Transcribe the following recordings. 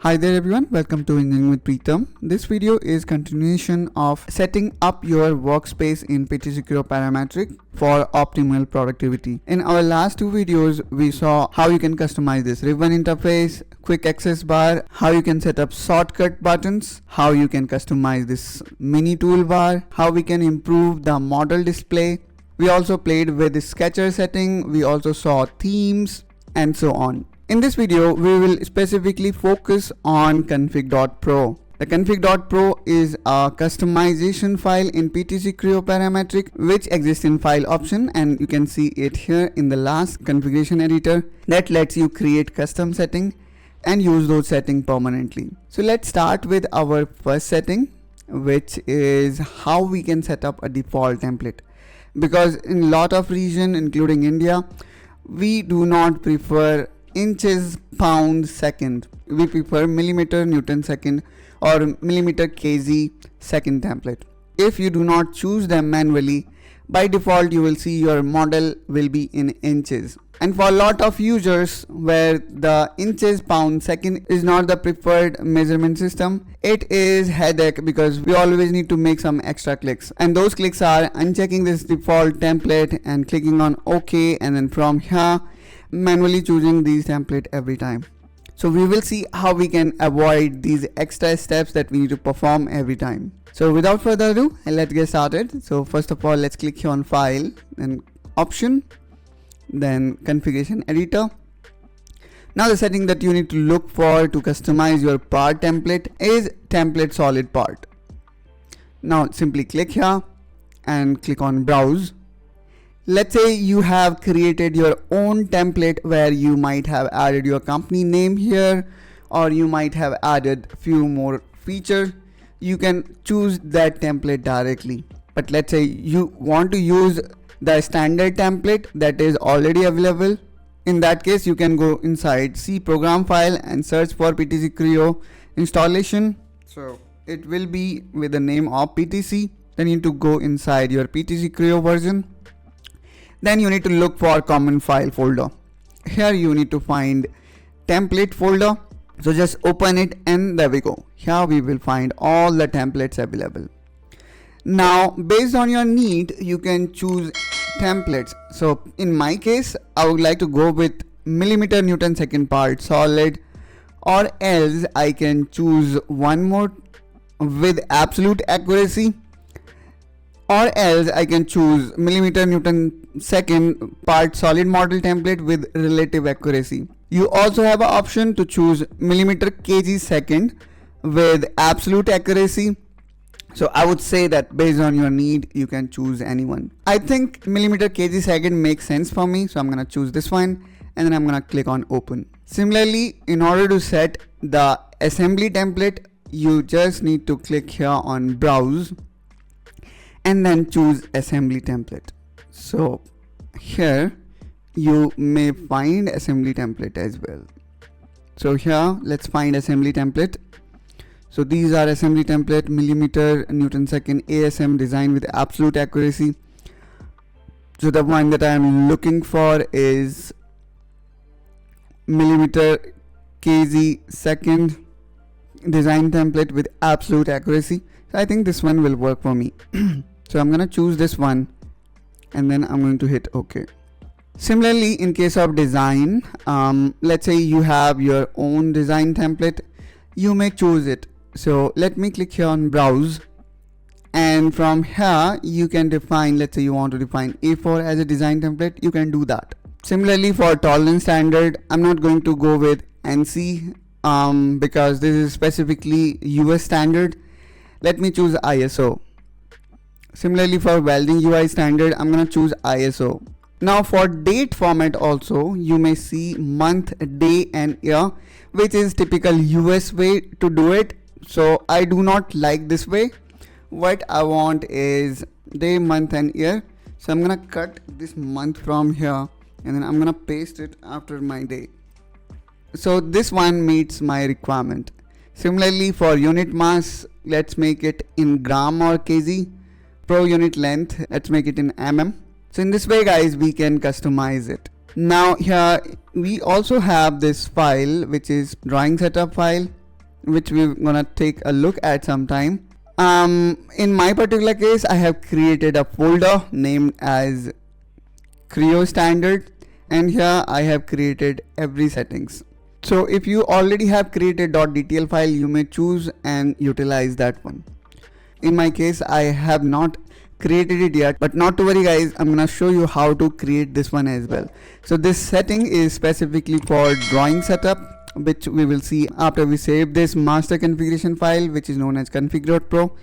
Hi there everyone, welcome to Engineering with Preetham. This video is continuation of setting up your workspace in PTC Creo Parametric for optimal productivity. In our last two videos, we saw how you can customize this ribbon interface, quick access bar, how you can set up shortcut buttons, how you can customize this mini toolbar, how we can improve the model display. We also played with the sketcher setting, we also saw themes and so on. In this video, we will specifically focus on Config.pro. The Config.pro is a customization file in PTC Creo Parametric which exists in file option, and you can see it here in the last configuration editor that lets you create custom setting and use those settings permanently. So let's start with our first setting, which is how we can set up a default template, because in a lot of regions including India, we do not prefer inches, pound, second. We prefer millimeter, Newton second or millimeter kg second template. If you do not choose them manually, by default you will see your model will be in inches. And for a lot of users where the inches, pound, second is not the preferred measurement system, it is headache because we always need to make some extra clicks. And those clicks are unchecking this default template and clicking on OK, and then from here manually choosing these template every time. So we will see how we can avoid these extra steps that we need to perform every time. So without further ado, let's get started. So first of all, let's click here on file, then option, then configuration editor. Now the setting that you need to look for to customize your part template is template solid part. Now simply click here and click on browse. Let's say you have created your own template where you might have added your company name here, or you might have added a few more features. You can choose that template directly. But let's say you want to use the standard template that is already available. In that case, you can go inside C program file and search for PTC Creo installation. So it will be with the name of PTC. Then you need to go inside your PTC Creo version. Then you need to look for common file folder. Here you need to find template folder. So just open it and there we go. Here we will find all the templates available. Now based on your need, you can choose templates. So in my case, I would like to go with millimeter Newton second part solid, or else I can choose one more with absolute accuracy, or else I can choose millimeter Newton second part solid model template with relative accuracy. You also have an option to choose millimeter kg second with absolute accuracy. So I would say that based on your need, you can choose anyone. I think millimeter kg second makes sense for me, so I'm gonna choose this one and then I'm gonna click on open. Similarly, in order to set the assembly template, you just need to click here on browse and then choose assembly template. So here you may find assembly template as well. So here let's find assembly template. So these are assembly template, millimeter Newton second ASM design with absolute accuracy. So the one that I am looking for is millimeter kg second design template with absolute accuracy. So I think this one will work for me. So I'm gonna choose this one and then I'm going to hit OK. Similarly, in case of design, let's say you have your own design template, you may choose it. So let me click here on browse, and from here you can define, let's say you want to define A4 as a design template, you can do that. Similarly, for tolerance standard, I'm not going to go with NC because this is specifically US standard. Let me choose ISO. Similarly, for welding UI standard, I'm gonna choose ISO. Now for date format also, you may see month, day and year, which is typical US way to do it. So I do not like this way. What I want is day, month and year. So I'm gonna cut this month from here and then I'm gonna paste it after my day. So this one meets my requirement. Similarly, for unit mass, let's make it in gram or kg. Pro unit length, let's make it in mm. So in this way guys, we can customize it. Now here we also have this file which is drawing setup file. which we're gonna take a look at sometime. In my particular case, I have created a folder named as Creo standard, and here I have created every settings. So if you already have created .dtl file, you may choose and utilize that one. In my case, I have not created it yet, but not to worry guys, I'm gonna show you how to create this one as well. So this setting is specifically for drawing setup, which we will see after we save this master configuration file, which is known as Config.pro.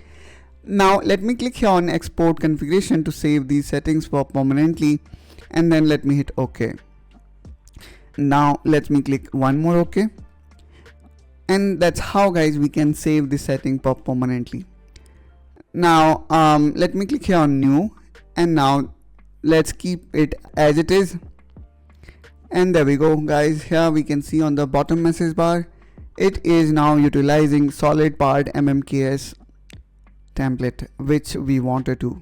Now let me click here on export configuration to save these settings for permanently, and then let me hit OK. Now let me click one more OK, and that's how guys we can save this setting for permanently. Now let me click here on new, and now let's keep it as it is. And there we go guys, here we can see on the bottom message bar, it is now utilizing solid part mmks template which we wanted to.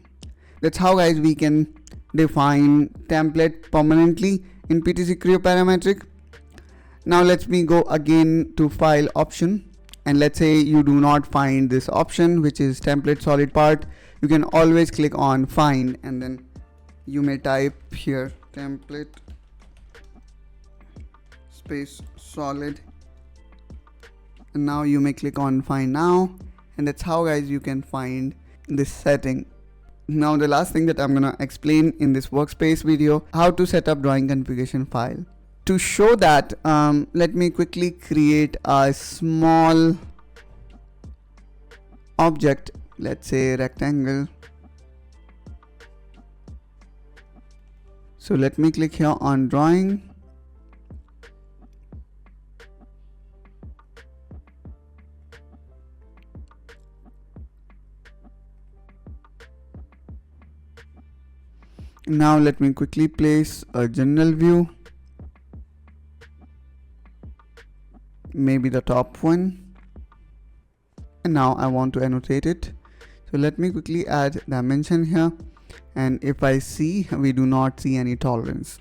That's how guys we can define template permanently in PTC Creo Parametric. Now let me go again to file option, and let's say you do not find this option which is template solid part. You can always click on find, and then you may type here template space solid, and now you may click on find now, and that's how guys you can find this setting. Now the last thing that I'm gonna explain in this workspace video, how to set up drawing configuration file. To show that, let me quickly create a small object, let's say rectangle. So let me click here on drawing. Now let me quickly place a general view, maybe the top one, and now I want to annotate it. So let me quickly add dimension here, and if I see, we do not see any tolerance.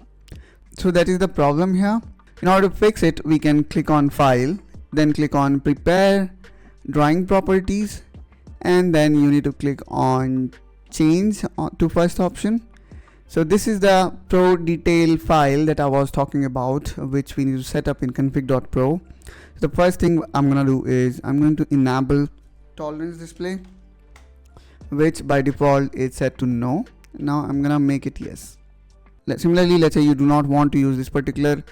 So that is the problem here. In order to fix it, we can click on file, then click on prepare drawing properties, and then you need to click on change to first option. So this is the pro detail file that I was talking about, which we need to set up in config.pro. So the first thing I'm gonna do is I'm going to enable tolerance display, which by default is set to no. Now I'm gonna make it yes. Similarly, let's say you do not want to use this particular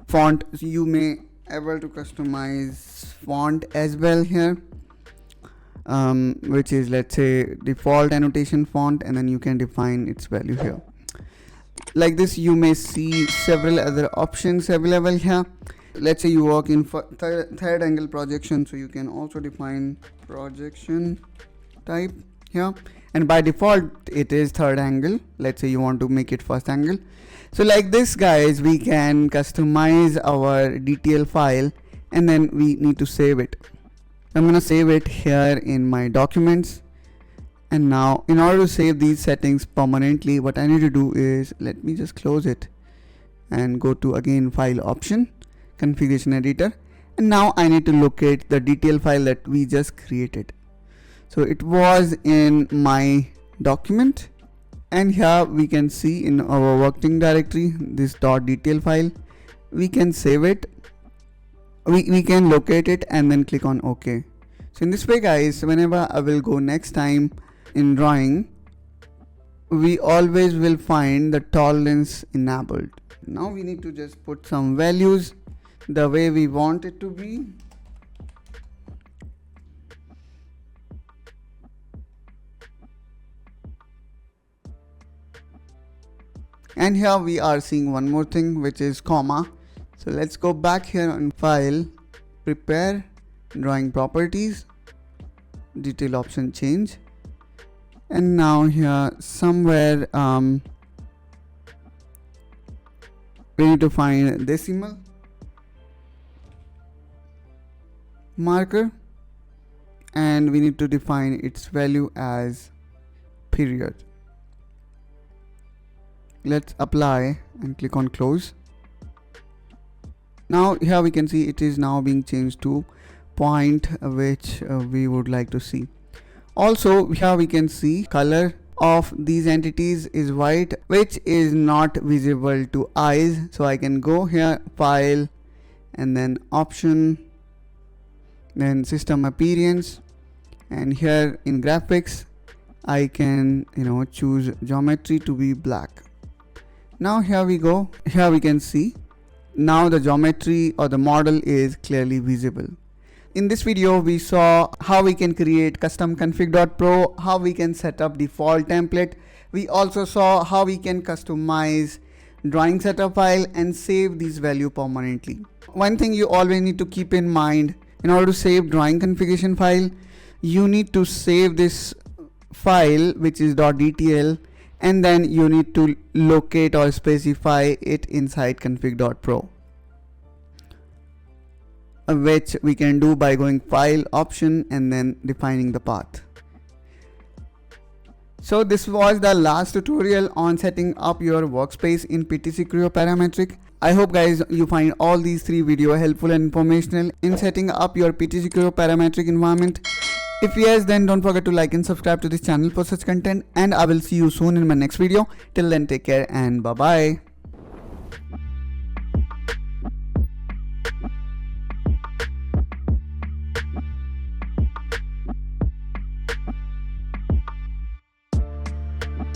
font, so you may able to customize font as well here, which is, let's say, default annotation font, and then you can define its value here. Like this, you may see several other options available here. Let's say you work in third angle projection, so you can also define projection type here, and by default it is third angle. Let's say you want to make it first angle. So like this guys, we can customize our DTL file, and then we need to save it. I'm gonna save it here in my documents. And now in order to save these settings permanently, what I need to do is, let me just close it and go to again file option, configuration editor, and now I need to locate the DTL file that we just created. So it was in my document, and here we can see in our working directory this .dtl file. We can save it, we can locate it, and then click on OK. So in this way guys, whenever I will go next time in drawing, we always will find the tolerance enabled. Now we need to just put some values the way we want it to be. And here we are seeing one more thing, which is comma. So let's go back here on file, prepare drawing properties, detail option change, and now here somewhere we need to find decimal marker, and we need to define its value as period. Let's apply and click on close. Now here we can see it is now being changed to point which we would like to see. Also here we can see color of these entities is white, which is not visible to eyes. So I can go here, file, and then option, then system appearance, and here in graphics I can choose geometry to be black. Now here we go, here we can see now the geometry or the model is clearly visible. In this video we saw how we can create custom Config.pro, how we can set up default template. We also saw how we can customize drawing setup file and save these value permanently. One thing you always need to keep in mind, in order to save drawing configuration file, you need to save this file which is .dtl, and then you need to locate or specify it inside Config.pro, which we can do by going file, option, and then defining the path. So this was the last tutorial on setting up your workspace in PTC Creo Parametric. I hope guys you find all these 3 videos helpful and informational in setting up your PTC Creo Parametric environment. If yes, then don't forget to like and subscribe to this channel for such content, and I will see you soon in my next video. Till then, take care and bye bye.